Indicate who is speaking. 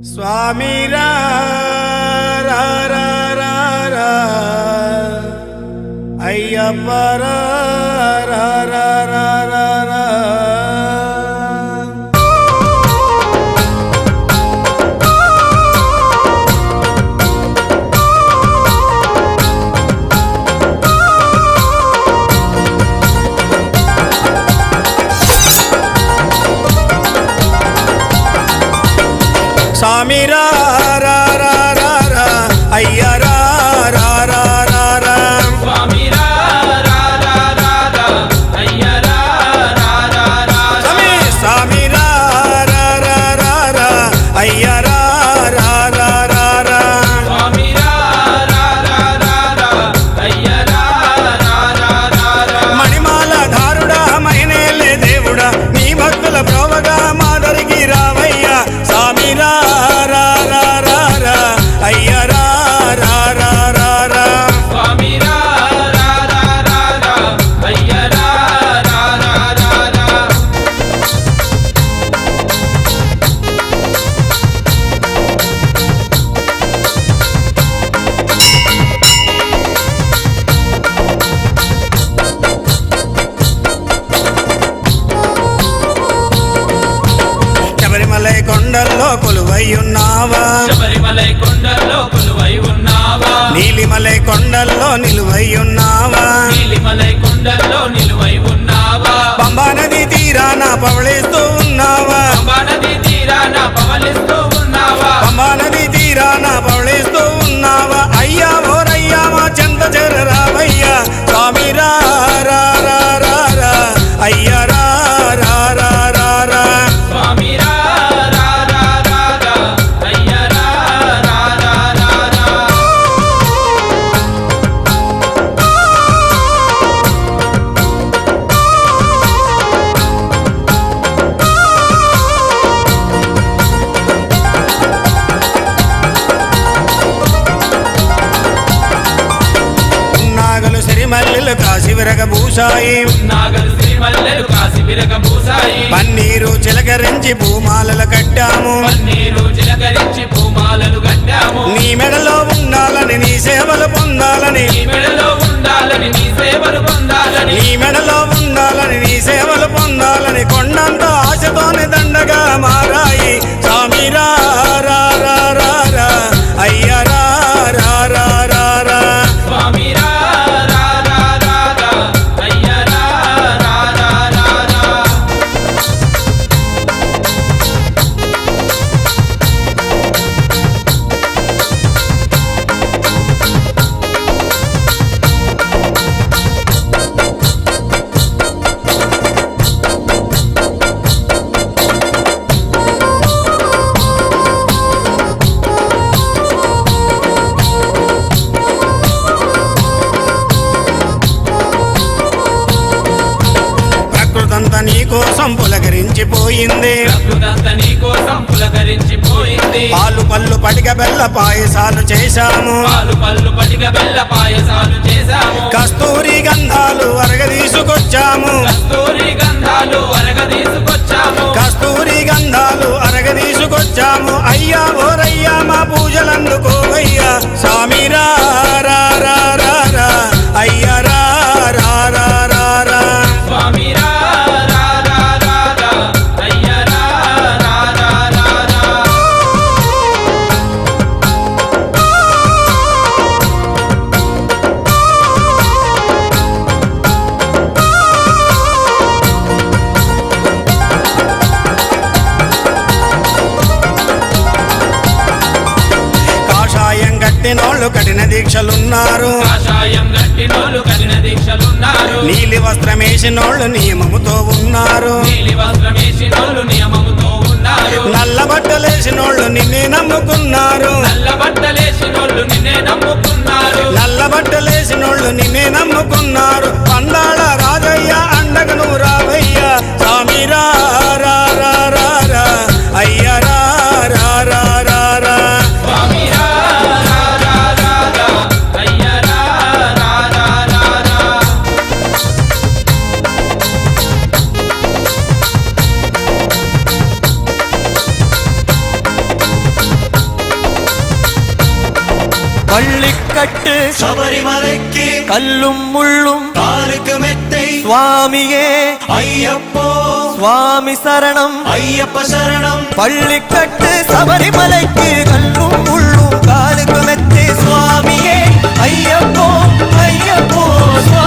Speaker 1: స్వామి రా రా రా రా రా అయ్యప్ప రా రా రా రా రా రా. స్వామి రా రా రా రా రా అయ్య రా రా రా రా రా.
Speaker 2: స్వామి రా రా రా రా రా అయ్య రా రా రా రా.
Speaker 1: స్వామి రా రా రా రా రా అయ్య రా రా రా రా రా.
Speaker 2: స్వామి రా రా రా రా రా అయ్య రా రా రా రా రా.
Speaker 1: మణిమాల ధారుడా మైనేలే దేవుడా నీ భక్తుల ప్రోవగా మాదరికి రావయ్యా. స్వామి రా రా రా రా రా అయ్య రా రా రా రా రా.
Speaker 2: స్వామి రా రా రా రా రా అయ్య రా రా రా రా రా.
Speaker 1: శబరిమలై కొండల్లో కొలువయ్యున్నావా,
Speaker 2: శబరిమలై కొండల్లో కొలువై ఉన్నావా,
Speaker 1: నీలిమలై కొండల్లో నిలువయ్యున్నావా,
Speaker 2: నీలిమలై కొండల్లో నిలువై ఉన్నావా,
Speaker 1: పంబా నది తీరాన పవళిస్తూ ఉన్నావా,
Speaker 2: పంబా నది తీరాన పవలిస్తూ ఉన్నావా,
Speaker 1: పంబా నది తీరాన పవళిస్తూ ఉన్నావా. అయ్యా ఓరయ్యా మా చెంత చేరరావయ్యా. స్వామి రా రా రా రా రా అయ్య రా రా రా రా రా.
Speaker 2: స్వామి రా రా రా రా రా అయ్య రా రా రా రా రా.
Speaker 1: నాగలు సిరిమల్లెలు కాసి విరగబూసాయి,
Speaker 2: నాగలు శ్రీమల్లెలు కాసి విరగబూసాయి,
Speaker 1: పన్నీరు చిలకరించి భూమాలలు కట్టాము.
Speaker 2: పన్నీరు చిలకరించి భూమాలలు కట్టాము,
Speaker 1: నీ మెడలో ఉండాలని నీ సేవలు పొందాలని,
Speaker 2: నీ మెడలో ఉండాలని నీ సేవలు పొందాలని,
Speaker 1: నీ మెడలో ఉండాలని నీ సేవలు పొందాలని కొండంత ఆశతోని దండగా మారాయి. స్వామి రా రా రా రా రా అయ్య రా రా రా రా రా.
Speaker 2: స్వామి రా రా రా రా రా అయ్య రా రా రా రా రా.
Speaker 1: ప్రకృతంతా నీ కోసం పులకరించిపోయింది,
Speaker 2: ప్రకృతంతా నీ కోసం పులకరించిపోయింది,
Speaker 1: పాలు పళ్ళు పటిక బెల్ల పాయసాలు చేశాము,
Speaker 2: పాలు పళ్ళు పటిక బెల్ల పాయసాలు చేశాము,
Speaker 1: కస్తూరి గంధాలు అరగదీసుకొచ్చాము,
Speaker 2: కస్తూరి గంధాలు అరగదీసుకొచ్చాము,
Speaker 1: కస్తూరి గంధాలు అరగదీసుకొచ్చాము. అయ్యా ఓరయ్యా మా పూజలందుకోవయ్యా. స్వామి రా రా రా రా రా అయ్య రా రా రా రా రా.
Speaker 2: స్వామి రా రా రా రా రా అయ్య రా రా రా రా రా.
Speaker 1: కాషాయం కట్టినోళ్ళు కఠిన దీక్షలున్నారు,
Speaker 2: కాషాయం గట్టినోళ్ళు కఠిన దీక్షలున్నారు,
Speaker 1: నీలి వస్త్రమేసినోళ్ళు నియమముతో ఉన్నారు,
Speaker 2: నీలి వస్త్రమేసినోళ్ళు నియమముతో ఉన్నారు,
Speaker 1: నల్ల బట్టలేసినోళ్ళు నిన్నే నమ్ముకున్నారు,
Speaker 2: నల్ల బట్టలేసినోళ్ళు నిన్నే నమ్ముకున్నారు,
Speaker 1: నల్ల బట్టలేసినోళ్ళు నిన్నే నమ్ముకున్నారు. పందాళ రాజయ్య అండగను రావయ్యా. స్వామి రా రా రా రా రా అయ్య రా రా రా రా రా.
Speaker 2: స్వామి రా రా రా రా రా అయ్య రా రా రా రా రా.
Speaker 3: கல்லும் முள்ளும்
Speaker 4: காலுக்கு மெத்தை
Speaker 3: சுவாமியே
Speaker 4: ஐயப்போ
Speaker 3: சுவாமி சரணம்
Speaker 4: ஐயப்ப சரணம்
Speaker 3: பள்ளிக்கட்டு சபரிமலைக்கு கல்லும் முள்ளும் காலுக்கு மெத்தை சுவாமியே ஐயப்போ ஐயப்போ சுவாமி